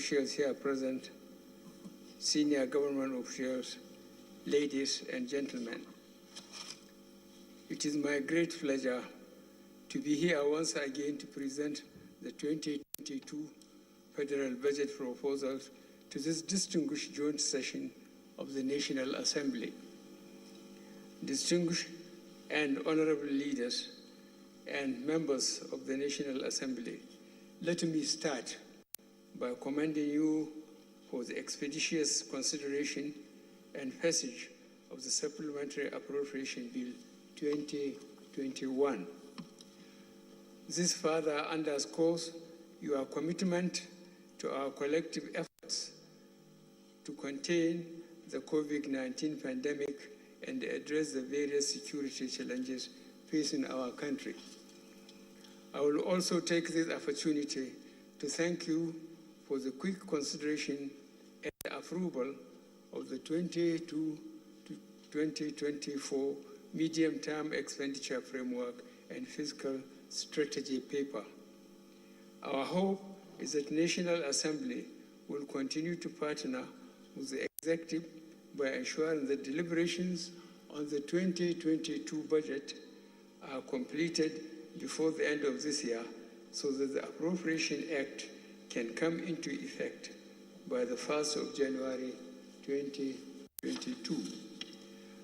officials here present, senior government officials, ladies and gentlemen. It is my great pleasure to be here once again to present the 2022 federal budget proposals to this distinguished joint session of the National Assembly. Distinguished and honorable leaders and members of the National Assembly, let me start by commending you for the expeditious consideration and passage of the Supplementary Appropriation Bill 2021. This further underscores your commitment to our collective efforts to contain the COVID-19 pandemic and address the various security challenges facing our country. I will also take this opportunity to thank you for the quick consideration and approval of the 2022 to 2024 medium-term expenditure framework and fiscal strategy paper. Our hope is that National Assembly will continue to partner with the executive by ensuring that deliberations on the 2022 budget are completed before the end of this year so that the Appropriation Act can come into effect by the 1st of January 2022.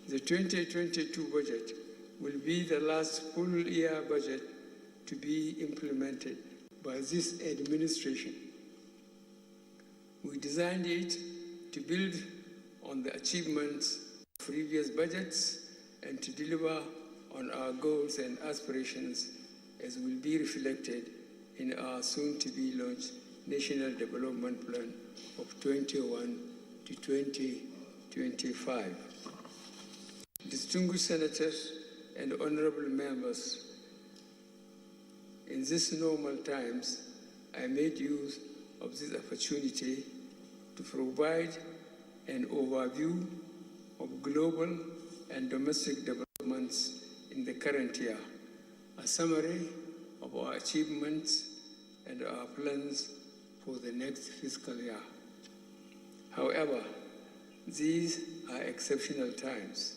The 2022 budget will be the last full year budget to be implemented by this administration. We designed it to build on the achievements of previous budgets and to deliver on our goals and aspirations as will be reflected in our soon-to-be-launched National Development Plan of 21 to 2025. Distinguished senators and honorable members, in these normal times, I made use of this opportunity to provide an overview of global and domestic developments in the current year, a summary of our achievements and our plans for the next fiscal year. However, these are exceptional times.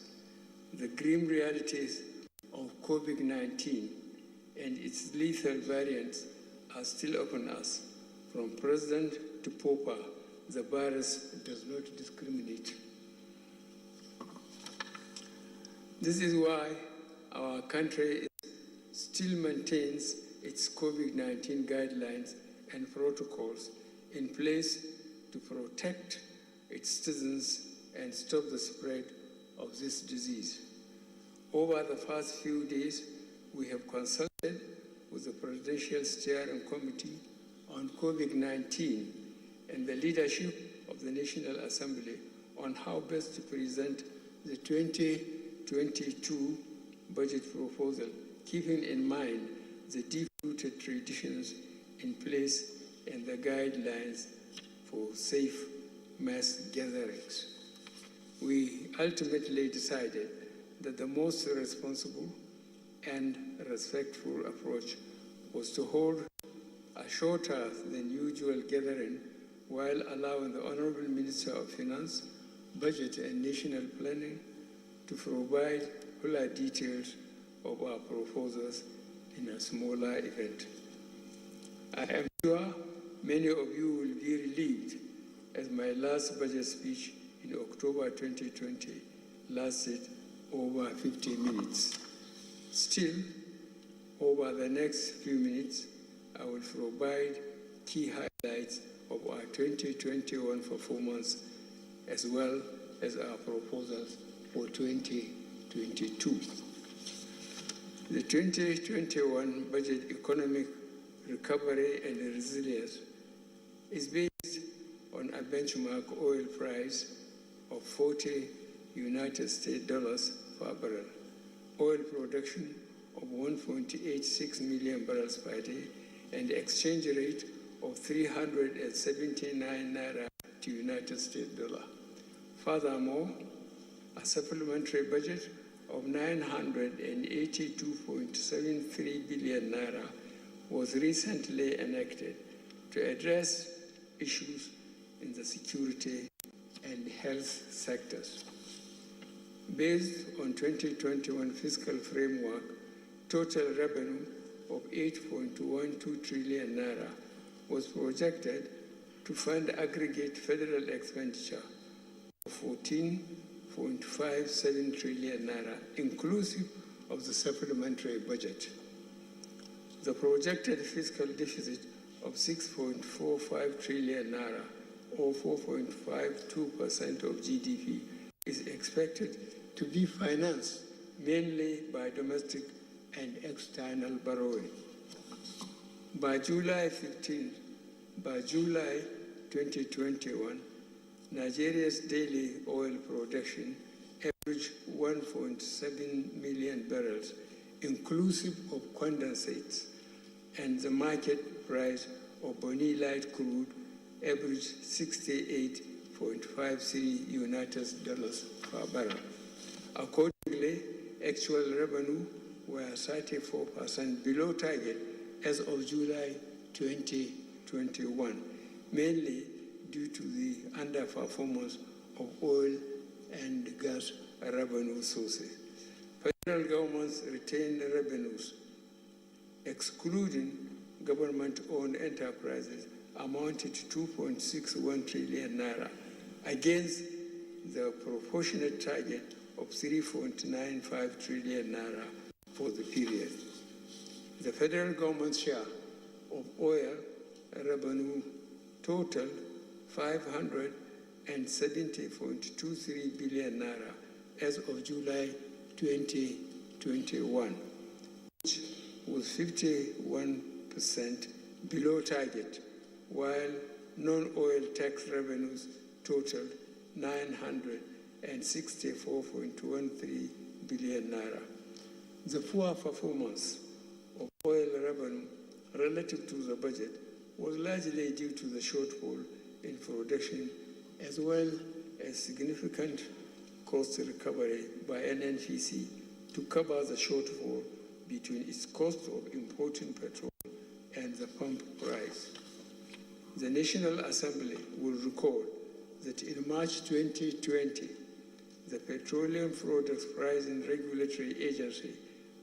The grim realities of COVID-19 and its lethal variants are still upon us. From president to pauper, the virus does not discriminate. This is why our country still maintains its COVID-19 guidelines and protocols in place to protect its citizens and stop the spread of this disease. Over the past few days, we have consulted with the Presidential Steering Committee on COVID-19 and the leadership of the National Assembly on how best to present the 2022 budget proposal, keeping in mind the deep-rooted traditions in place and the guidelines for safe mass gatherings. We ultimately decided that the most responsible and respectful approach was to hold a shorter than usual gathering while allowing the Honorable Minister of Finance, Budget and National Planning to provide fuller details of our proposals in a smaller event. I am sure many of you will be relieved as my last budget speech in October 2020 lasted over 50 minutes. Still, over the next few minutes, I will provide key highlights of our 2021 performance as well as our proposals for 2022. The 2021 budget economic recovery and resilience is based on a benchmark oil price of $40 per barrel, oil production of 1.86 million barrels per day, and exchange rate of 379 naira to United States dollar. Furthermore, a supplementary budget of 982.73 billion naira was recently enacted to address issues in the security and health sectors. Based on 2021 fiscal framework, total revenue of 8.12 trillion naira was projected to fund aggregate federal expenditure of 14.57 trillion naira, inclusive of the supplementary budget. The projected fiscal deficit of 6.45 trillion naira, or 4.52% of GDP, is expected to be financed mainly by domestic and external borrowing. By July 2021, Nigeria's daily oil production averaged 1.7 million barrels, inclusive of condensates, and the market price of Bonny Light crude averaged $68.53 US per barrel. Accordingly, actual revenue were 34% below target as of July 2021, mainly due to the underperformance of oil and gas revenue sources. Federal government's retained revenues, excluding government-owned enterprises, amounted to 2.61 trillion naira against the proportionate target of 3.95 trillion naira for the period. The federal government's share of oil revenue totaled 570.23 billion naira as of July 2021, which was 51% below target, while non-oil tax revenues totaled 964.13 billion naira. The poor performance of oil revenue relative to the budget was largely due to the shortfall in production, as well as significant cost recovery by NNPC to cover the shortfall between its cost of importing petrol and the pump price. The National Assembly will recall that in March 2020, the Petroleum Products Pricing Regulatory Agency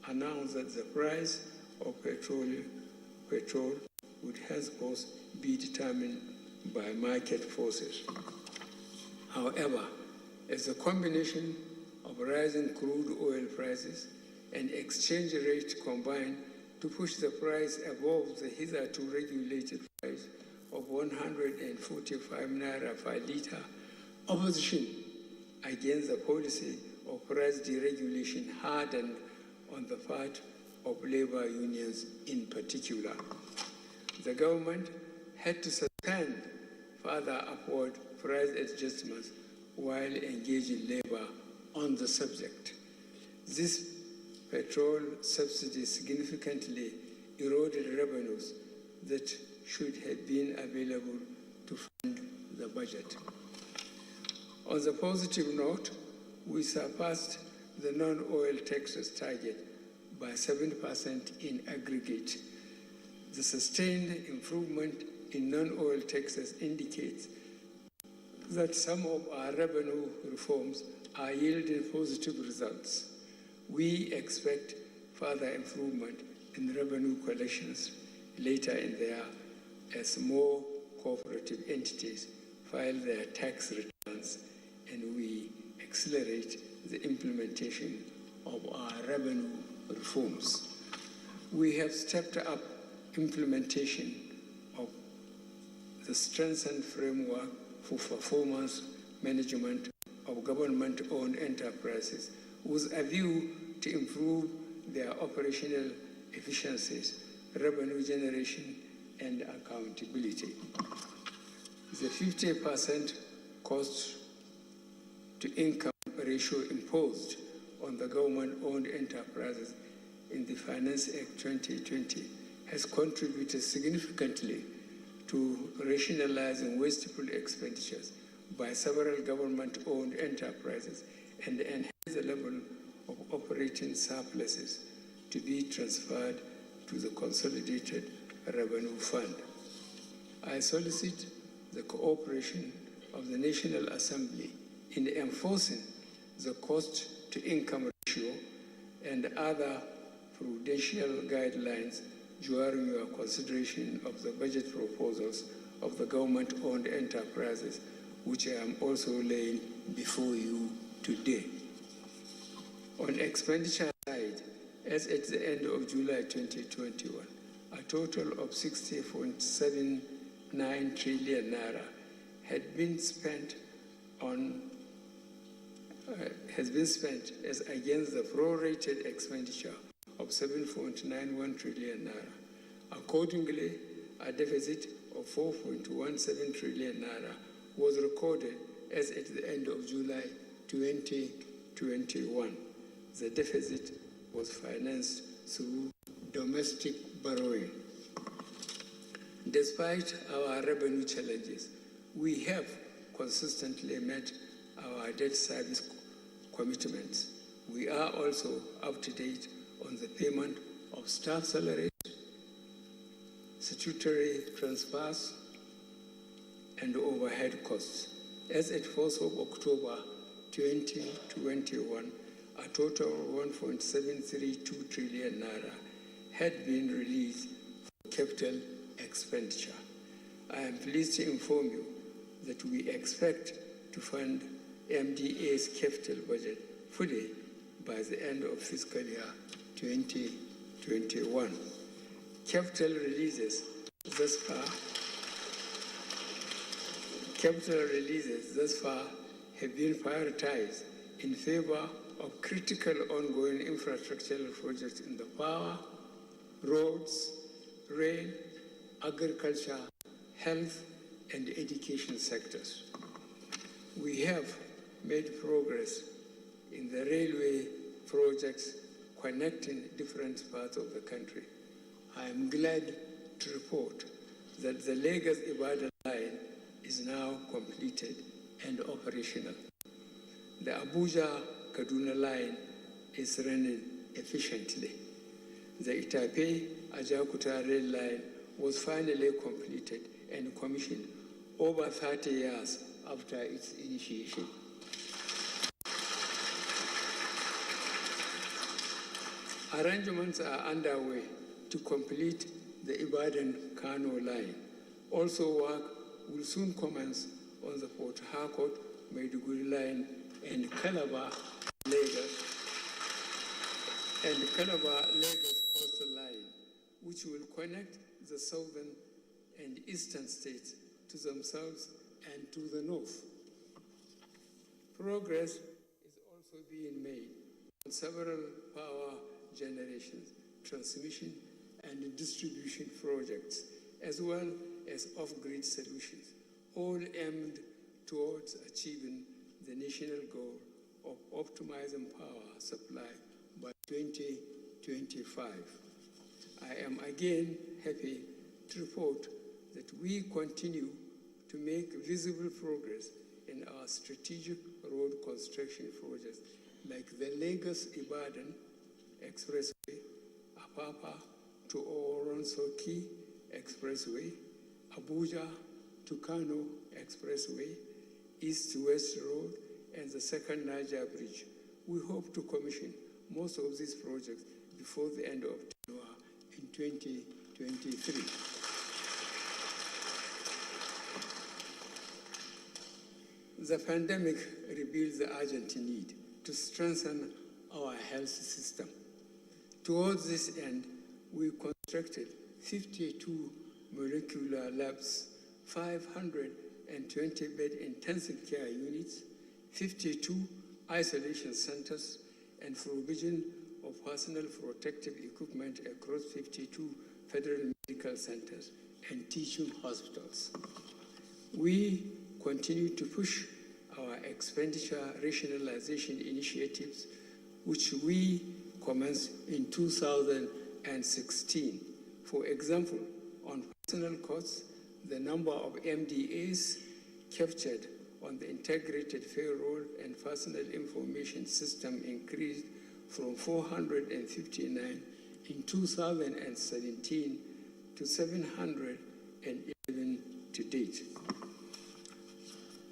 announced that the price of petrol would henceforth be determined by market forces. However, as a combination of rising crude oil prices and exchange rate combined to push the price above the hitherto regulated price of 145 naira per litre, opposition against the policy of price deregulation hardened on the part of labor unions in particular. The government had to suspend further upward price adjustments while engaging labor on the subject. This petrol subsidy significantly eroded revenues that should have been available to fund the budget. On the positive note, we surpassed the non-oil taxes target by 7% in aggregate. The sustained improvement in non-oil taxes indicates that some of our revenue reforms are yielding positive results. We expect further improvement in revenue collections later in the year as more cooperative entities file their tax returns and we accelerate the implementation of our revenue reforms. We have stepped up implementation of the strengthened framework for performance management of government-owned enterprises with a view to improve their operational efficiencies, revenue generation, and accountability. The 50% cost-to-income ratio imposed on the government-owned enterprises in the Finance Act 2020 has contributed significantly to rationalizing wasteful expenditures by several government-owned enterprises and enhance the level of operating surpluses to be transferred to the Consolidated Revenue Fund. I solicit the cooperation of the National Assembly in enforcing the cost-to-income ratio and other prudential guidelines during your consideration of the budget proposals of the government-owned enterprises, which I am also laying before you today. On expenditure side, as at the end of July 2021, a total of 60.79 trillion naira has been spent as against the prorated expenditure of 7.91 trillion naira. Accordingly, a deficit of 4.17 trillion naira was recorded as at the end of July 2021. The deficit was financed through domestic borrowing. Despite our revenue challenges, we have consistently met our debt service commitments. We are also up to date on the payment of staff salaries, statutory transfers, and overhead costs. As at 4th of October 2021, a total of 1.732 trillion naira had been released for capital expenditure. I am pleased to inform you that we expect to fund MDA's capital budget fully by the end of fiscal year 2021. Capital releases thus far have been prioritized in favor of critical ongoing infrastructural projects in the power, roads, rail, agriculture, health, and education sectors. We have made progress in the railway projects connecting different parts of the country. I am glad to report that the Lagos-Ibadan line is now completed and operational. The Abuja-Kaduna line is running efficiently. The Itape-Ajakuta rail line was finally completed and commissioned over 30 years after its initiation. Arrangements are underway to complete the Ibadan-Kano line. Also, work will soon commence on the Port Harcourt-Maiduguri line and Calabar-Lagos coastal line, which will connect the southern and eastern states to themselves and to the north. Progress is also being made on several power generations, transmission, and distribution projects, as well as off-grid solutions, all aimed towards achieving the national goal of optimizing power supply by 2025. I am again happy to report that we continue to make visible progress in our strategic road construction projects like the Lagos-Ibadan Expressway, Apapa to Oronsoki Expressway, Abuja to Kano Expressway, East-West Road, and the second Niger Bridge. We hope to commission most of these projects before the end of tenure in 2023. The pandemic reveals the urgent need to strengthen our health system. Towards this end, we constructed 52 molecular labs, 520-bed intensive care units, 52 isolation centers, and provision of personal protective equipment across 52 federal medical centers and teaching hospitals. We continue to push our expenditure rationalization initiatives, which we commenced in 2016. For example, on personal costs, the number of MDAs captured on the integrated payroll and personal information system increased from 459 in 2017 to 711 to date.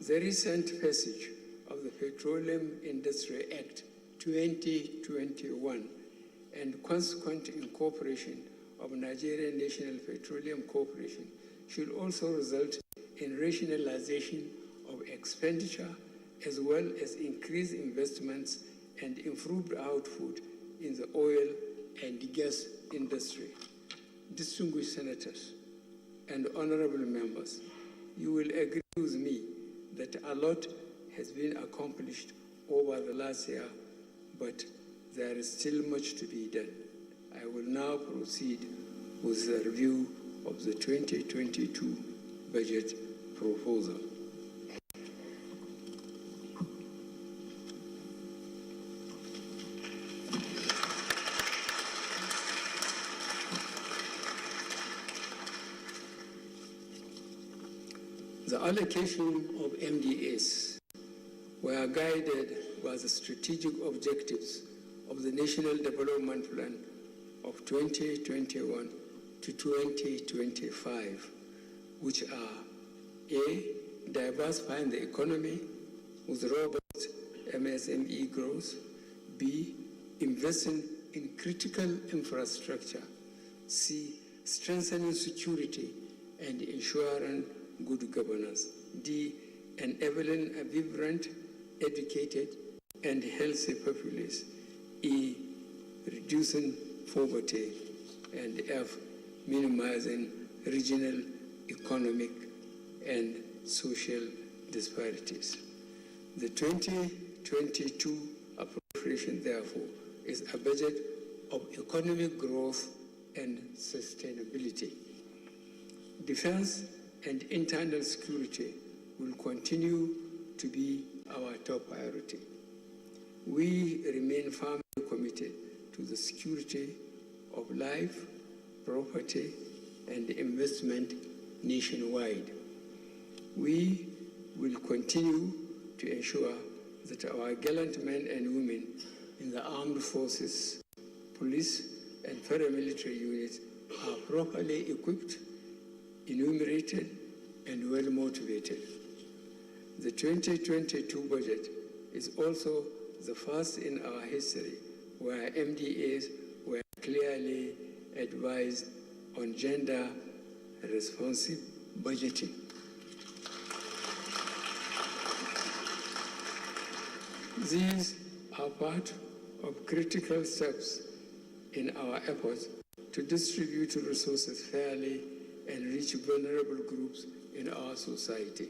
The recent passage of the Petroleum Industry Act 2021 and consequent incorporation of Nigerian National Petroleum Corporation should also result in rationalization of expenditure as well as increased investments and improved output in the oil and gas industry. Distinguished senators and honorable members, you will agree with me that a lot has been accomplished over the last year, but there is still much to be done. I will now proceed with the review of the 2022 budget proposal. The allocation of MDAs were guided by the strategic objectives of the National Development Plan of 2021 to 2025, which are A, diversifying the economy with robust MSME growth, B, investing in critical infrastructure, C, strengthening security and ensuring good governance, D, enabling a vibrant, educated, and healthy populace, E, reducing poverty, and F, minimizing regional, economic, and social disparities. The 2022 appropriation, therefore, is a budget of economic growth and sustainability. Defense and internal security will continue to be our top priority. We remain firmly committed to the security of life, property, and investment nationwide. We will continue to ensure that our gallant men and women in the armed forces, police, and paramilitary units are properly equipped, enumerated, and well motivated. The 2022 budget is also the first in our history where MDAs were clearly advised on gender-responsive budgeting. These are part of critical steps in our efforts to distribute resources fairly and reach vulnerable groups in our society.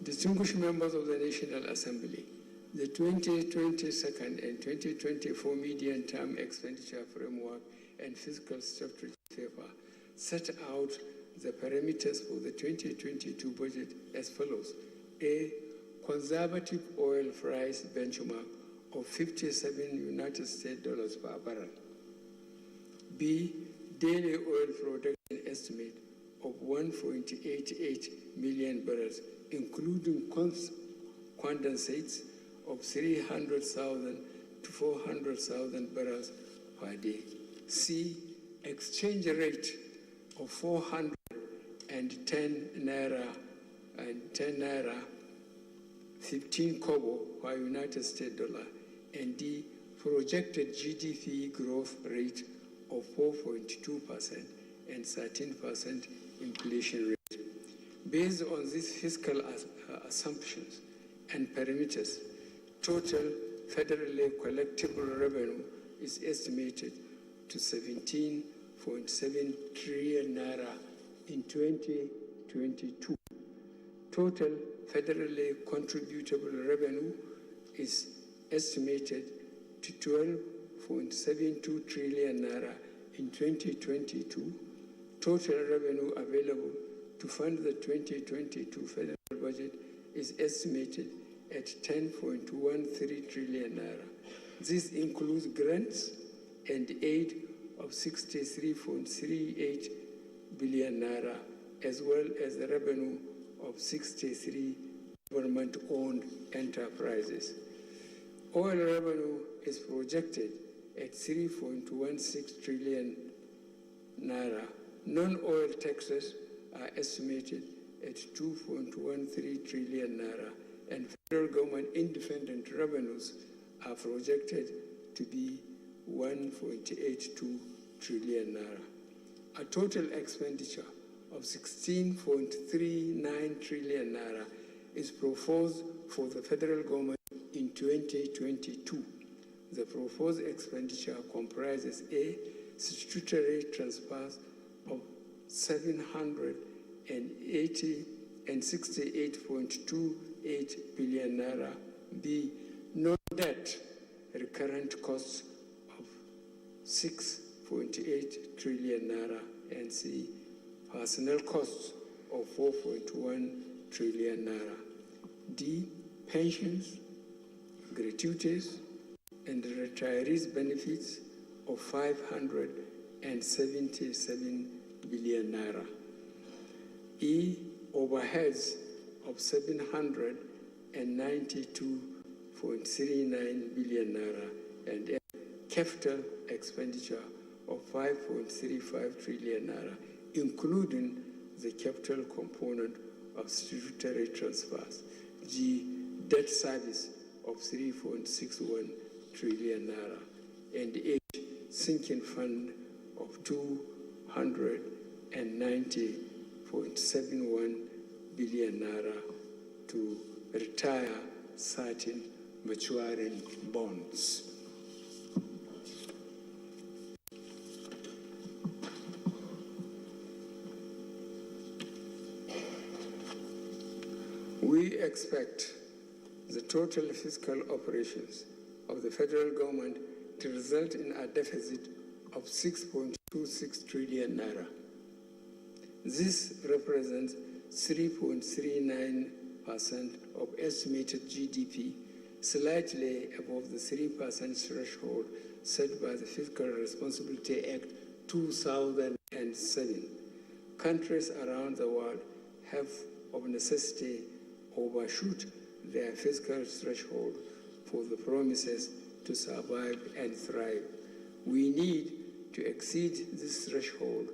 Distinguished members of the National Assembly, the 2022 and 2024 medium-term expenditure framework and fiscal structure paper set out the parameters for the 2022 budget as follows. A, conservative oil price benchmark of $57 per barrel. B, daily oil production estimate of 1.88 million barrels, including condensates of 300,000 to 400,000 barrels per day. C, exchange rate of 410 naira and 10 naira, 15 kobo per United States dollar, and D, projected GDP growth rate of 4.2% and 13% inflation rate. Based on these fiscal assumptions and parameters, total federally collectible revenue is estimated to 17.7 trillion naira in 2022. Total federally contributable revenue is estimated to 12.72 trillion naira in 2022. Total revenue available to fund the 2022 federal budget is estimated at 10.13 trillion naira. This includes grants and aid of 63.38 billion naira, as well as the revenue of 63 government-owned enterprises. Oil revenue is projected at 3.16 trillion naira. Non-oil taxes are estimated at 2.13 trillion naira, and federal government independent revenues are projected to be 1.82 trillion naira. A total expenditure of 16.39 trillion naira is proposed for the federal government in 2022. The proposed expenditure comprises a statutory transfers of 768.28 billion naira, B, no debt, recurrent costs of 6.8 trillion naira, and C, personnel costs of 4.1 trillion naira. D, pensions, gratuities, and retirees' benefits of 577 billion naira. E, overheads of 792.39 billion naira, and F, capital expenditure of 5.35 trillion naira, including the capital component of statutory transfers. G, debt service of 3.61 trillion naira, and H, sinking fund of 290.71 billion naira to retire certain maturing bonds. We expect the total fiscal operations of the federal government to result in a deficit of 6.26 trillion naira. This represents 3.39% of estimated GDP, slightly above the 3% threshold set by the Fiscal Responsibility Act 2007. Countries around the world have, of necessity, overshoot their fiscal threshold for the promises to survive and thrive. We need to exceed this threshold,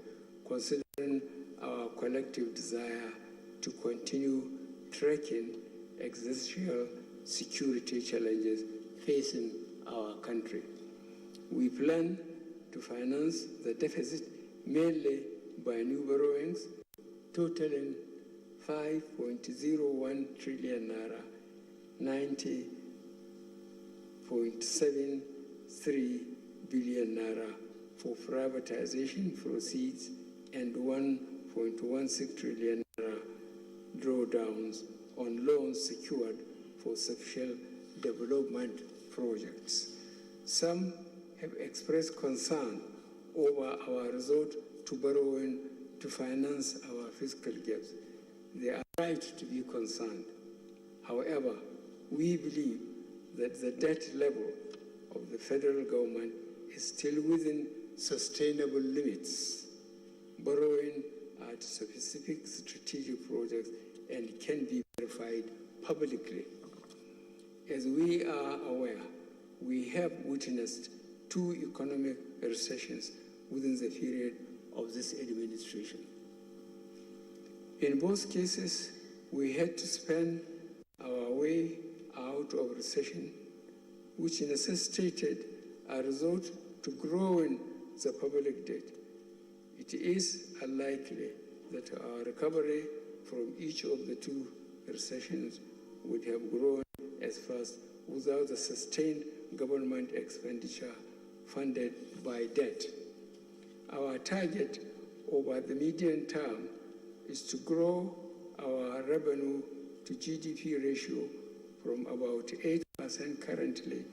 considering our collective desire to continue tracking existential security challenges facing our country. We plan to finance the deficit mainly by new borrowings, totaling 5.01 trillion naira, 90.73 billion naira for privatization proceeds, and 1.16 trillion naira drawdowns on loans secured for social development projects. Some have expressed concern over our resort to borrowing to finance our fiscal gaps. They are right to be concerned. However, we believe that the debt level of the federal government is still within sustainable limits. Borrowing at specific strategic projects and can be verified publicly. As we are aware, we have witnessed 2 economic recessions within the period of this administration. In both cases, we had to spend our way out of recession, which necessitated a resort to growing the public debt. It is unlikely that our recovery from each of the 2 recessions would have grown as fast without the sustained government expenditure funded by debt. Our target over the medium term is to grow our revenue to GDP ratio from about 8% currently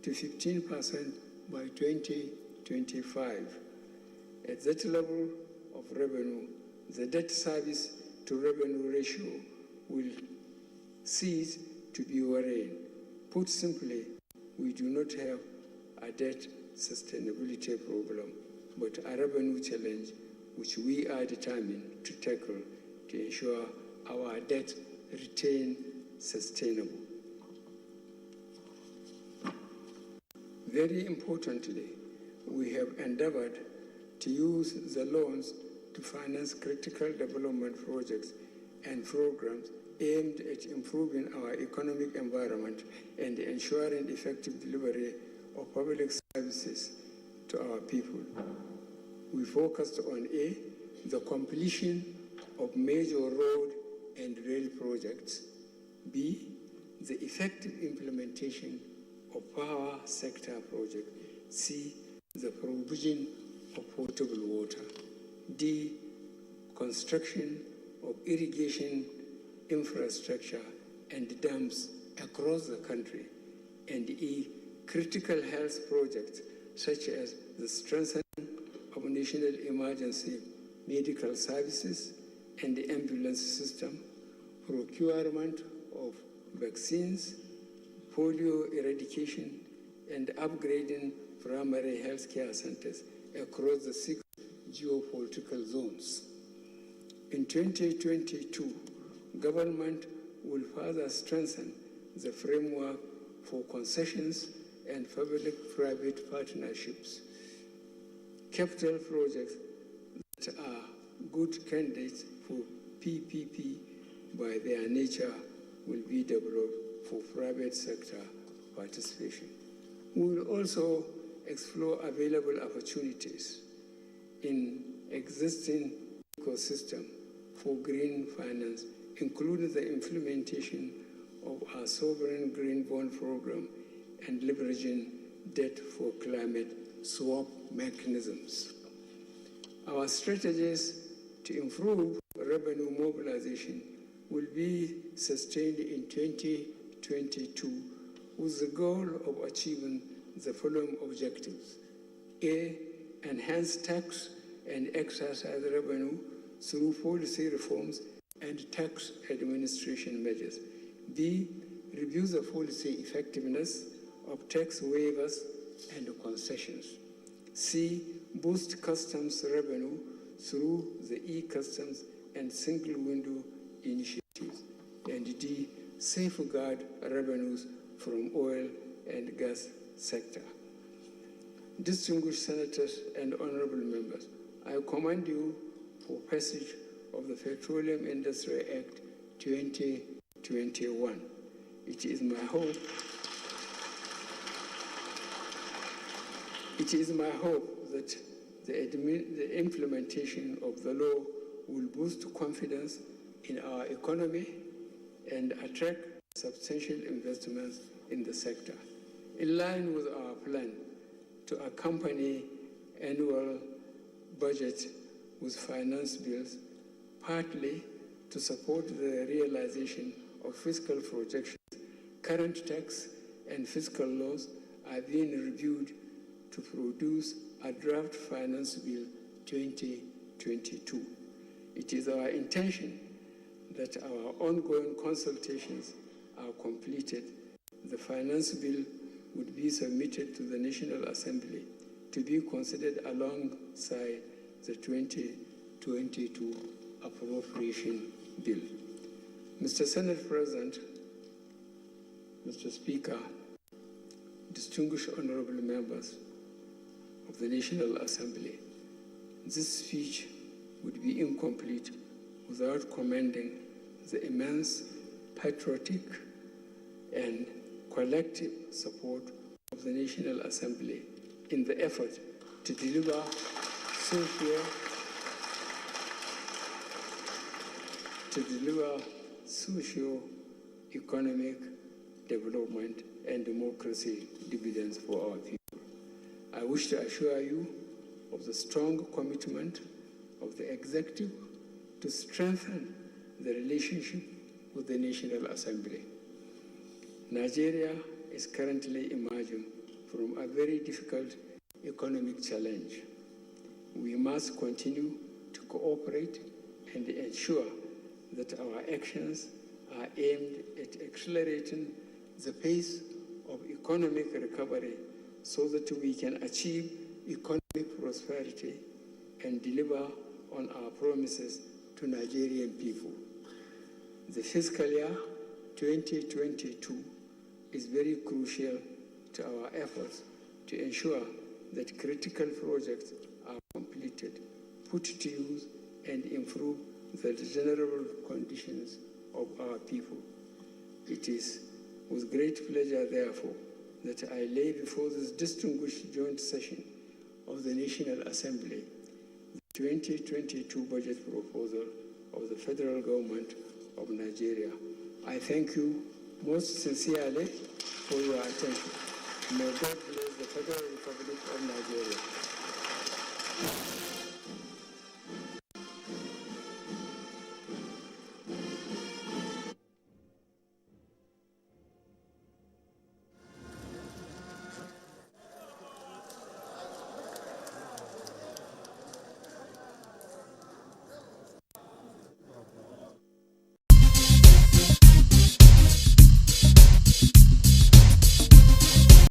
to 15% by 2025. At that level of revenue, the debt service to revenue ratio will cease to be worrying. Put simply, we do not have a debt sustainability problem, but a revenue challenge which we are determined to tackle to ensure our debt remain sustainable. Very importantly, we have endeavored to use the loans to finance critical development projects and programs aimed at improving our economic environment and ensuring effective delivery of public services to our people. We focused on A, the completion of major road and rail projects, B, the effective implementation of power sector projects, C, the provision of potable water, D, construction of irrigation infrastructure and dams across the country, and E, critical health projects such as the strengthening of national emergency medical services and the ambulance system, procurement of vaccines, polio eradication, and upgrading primary health care centers across the 6 geopolitical zones. In 2022, government will further strengthen the framework for concessions and public-private partnerships. Capital projects that are good candidates for PPP by their nature will be developed for private sector participation. We will also explore available opportunities in existing ecosystem for green finance, including the implementation of our sovereign green bond program and leveraging debt for climate swap mechanisms. Our strategies to improve revenue mobilization will be sustained in 2022 with the goal of achieving the following objectives. A, enhance tax and excise revenue through policy reforms and tax administration measures. B, review the policy effectiveness of tax waivers and concessions. C, boost customs revenue through the e-customs and single window initiatives. And D, safeguard revenues from oil and gas sector. Distinguished senators and honorable members, I commend you for passage of the Petroleum Industry Act 2021. It is my hope that the implementation of the law will boost confidence in our economy and attract substantial investments in the sector. In line with our plan to accompany annual budget with finance bills, partly to support the realization of fiscal projections, current tax and fiscal laws are being reviewed to produce a draft finance bill 2022. It is our intention that our ongoing consultations are completed. The finance bill would be submitted to the National Assembly to be considered alongside the 2022 appropriation bill. Mr. Senate President, Mr. Speaker, distinguished honorable members of the National Assembly, this speech would be incomplete without commending the immense patriotic and collective support of the National Assembly in the effort to deliver socio-economic development and democracy dividends for our people. I wish to assure you of the strong commitment of the executive to strengthen the relationship with the National Assembly. Nigeria is currently emerging from a very difficult economic challenge. We must continue to cooperate and ensure that our actions are aimed at accelerating the pace of economic recovery so that we can achieve economic prosperity and deliver on our promises to Nigerian people. The fiscal year 2022 is very crucial to our efforts to ensure that critical projects are completed, put to use, and improve the general conditions of our people. It is with great pleasure, therefore, that I lay before this distinguished joint session of the National Assembly the 2022 budget proposal of the federal government of Nigeria. I thank you most sincerely for your attention. May God bless the Federal Republic of Nigeria.